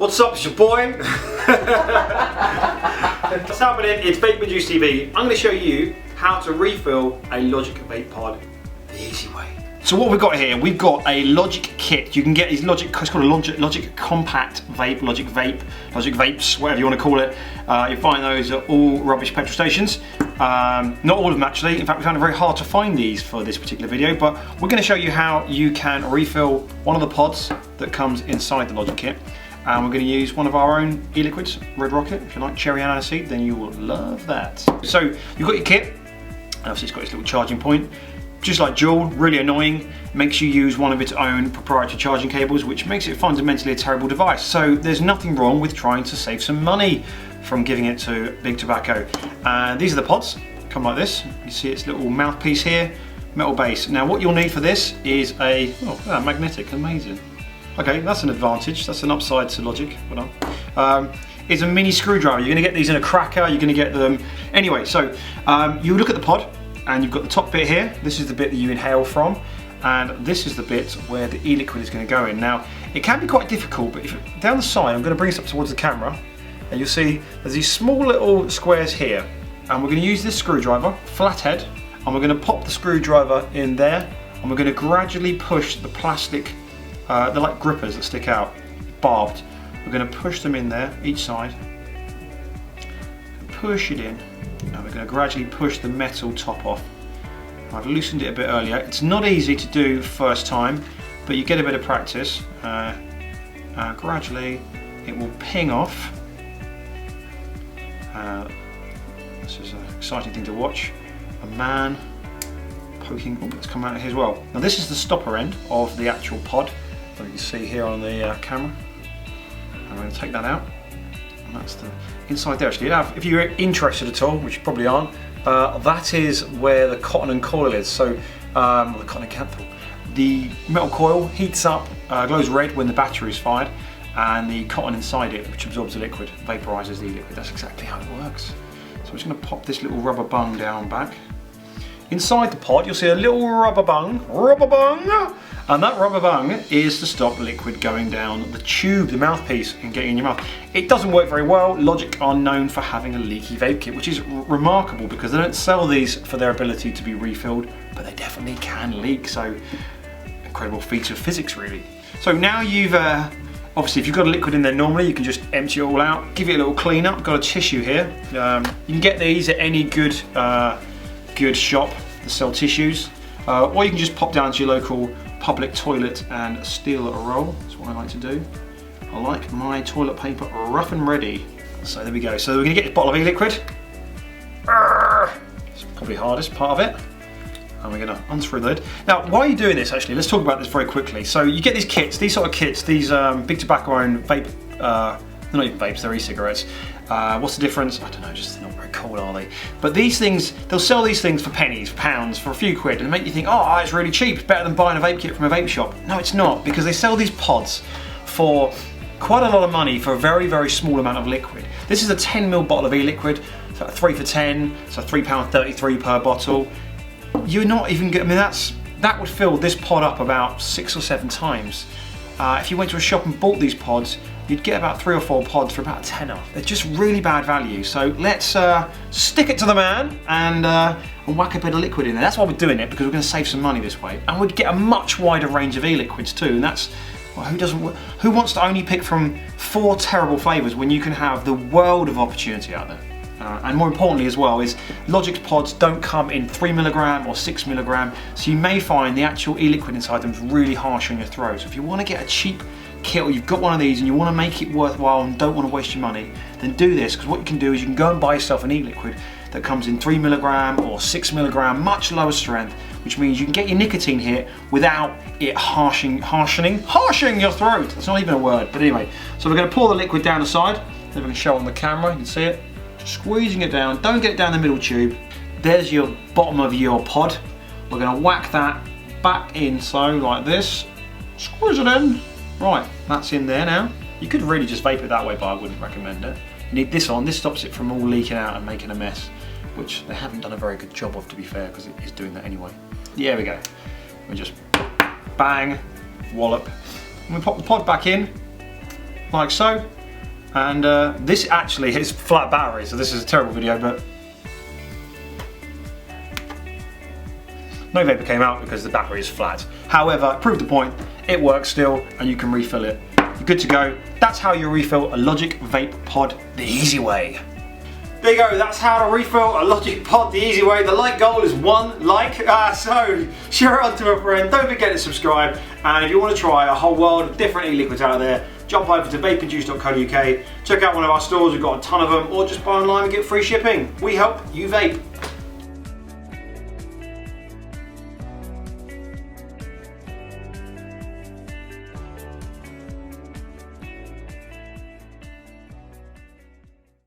What's up, it's your boy. What's happening? It's Vape Reduce TV. I'm going to show you how to refill a Logic Vape Pod the easy way. So what we've got here, we've got a Logic kit. You can get these Logic, it's called a Logic Compact Vape, Logic Vape, Logic Vapes, whatever you want to call it. You find those at all rubbish petrol stations. Not all of them actually. In fact, we found it very hard to find these for this particular video, but we're going to show you how you can refill one of the pods that comes inside the Logic kit. And we're going to use one of our own Eliquids, Red Rocket. If you like cherry aniseed, then you will love that. So you've got your kit, obviously it's got its little charging point. Just like Juul, really annoying, makes you use one of its own proprietary charging cables, which makes it fundamentally a terrible device. So there's nothing wrong with trying to save some money from giving it to Big Tobacco. These are the pods, come like this. You see its little mouthpiece here, metal base. Now what you'll need for this is a, magnetic, amazing. Okay, that's an advantage, that's an upside to Logic, well done. It's a mini screwdriver, you're gonna get these in a cracker, you're gonna get them. Anyway, so you look at the pod, and you've got the top bit here. This is the bit that you inhale from, and this is the bit where the e-liquid is going to go in. Now, it can be quite difficult, but if down the side, I'm going to bring this up towards the camera, and you'll see there's these small little squares here, and we're going to use this screwdriver, flathead, and we're going to pop the screwdriver in there, and we're going to gradually push the plastic, they're like grippers that stick out, barbed. We're going to push them in there, each side, and push it in. Now we're going to gradually push the metal top off. I've loosened it a bit earlier. It's not easy to do first time, but you get a bit of practice. Gradually it will ping off. This is an exciting thing to watch. A man poking, it's come out here as well. Now this is the stopper end of the actual pod that you can see here on the camera. I'm going to take that out. That's the inside there actually. Now, if you're interested at all, which you probably aren't, that is where the cotton and coil is. So, the cotton and canthal. The metal coil heats up, glows red when the battery is fired, and the cotton inside it, which absorbs the liquid, vaporizes the liquid. That's exactly how it works. So I'm just going to pop this little rubber bung down back. Inside the pod, you'll see a little rubber bung, and that rubber bung is to stop liquid going down the tube, the mouthpiece, and getting in your mouth. It doesn't work very well. Logic are known for having a leaky vape kit, which is remarkable because they don't sell these for their ability to be refilled, but they definitely can leak. So, incredible feat of physics, really. So now you've, obviously, if you've got a liquid in there normally, you can just empty it all out, give it a little clean up. Got a tissue here. You can get these at any good shop that sell tissues, or you can just pop down to your local public toilet and steal a roll. That's what I like to do. I like my toilet paper rough and ready. So there we go. So we're going to get this bottle of e-liquid. It's probably the hardest part of it. And we're going to unscrew the lid. Now, why are you doing this actually? Let's talk about this very quickly. So you get these kits, these sort of kits, these Big Tobacco owned vape, they're not even vapes, they're e-cigarettes. What's the difference? I don't know, just not very cool, are they? But these things, they'll sell these things for pennies, for pounds, for a few quid, and make you think, oh, it's really cheap, it's better than buying a vape kit from a vape shop. No, it's not, because they sell these pods for quite a lot of money for a very, very small amount of liquid. This is a 10ml bottle of e-liquid, so 3 for 10, so £3.33 per bottle. You're not even getting, I mean, that would fill this pod up about 6 or 7 times. If you went to a shop and bought these pods, you'd get about 3 or 4 pods for about a tenner. They're just really bad value. So let's stick it to the man and whack a bit of liquid in there. That's why we're doing it, because we're going to save some money this way. And we'd get a much wider range of e-liquids too. And that's, well, who wants to only pick from 4 terrible flavours when you can have the world of opportunity out there? And more importantly as well is Logic's pods don't come in 3mg or 6mg, so you may find the actual e-liquid inside them is really harsh on your throat. So if you want to get a cheap kit, or you've got one of these and you want to make it worthwhile and don't want to waste your money, then do this, because what you can do is you can go and buy yourself an e-liquid that comes in 3mg or 6mg, much lower strength, which means you can get your nicotine hit without it harshing your throat. That's not even a word, but anyway. So we're going to pour the liquid down the side. Then we can show it on the camera, you can see it. Squeezing it down, don't get it down the middle tube. There's your bottom of your pod. We're going to whack that back in, so like this. Squeeze it in. Right, that's in there now. You could really just vape it that way, but I wouldn't recommend it. You need this on, this stops it from all leaking out and making a mess, which they haven't done a very good job of, to be fair, because it is doing that anyway. There we go. We just bang, wallop. And we pop the pod back in. like so. And this actually is flat battery, so this is a terrible video, but no vapor came out because the battery is flat. However, proved the point, it works still, and you can refill it. You're good to go. That's how you refill a Logic Vape Pod the easy way. There you go, that's how to refill a Logic Pod the easy way. The like goal is 1 like, so share it on to a friend. Don't forget to subscribe, and if you want to try a whole world of different e-liquids out there, jump over to vapingjuice.co.uk, check out one of our stores, we've got a ton of them, or just buy online and get free shipping. We help you vape.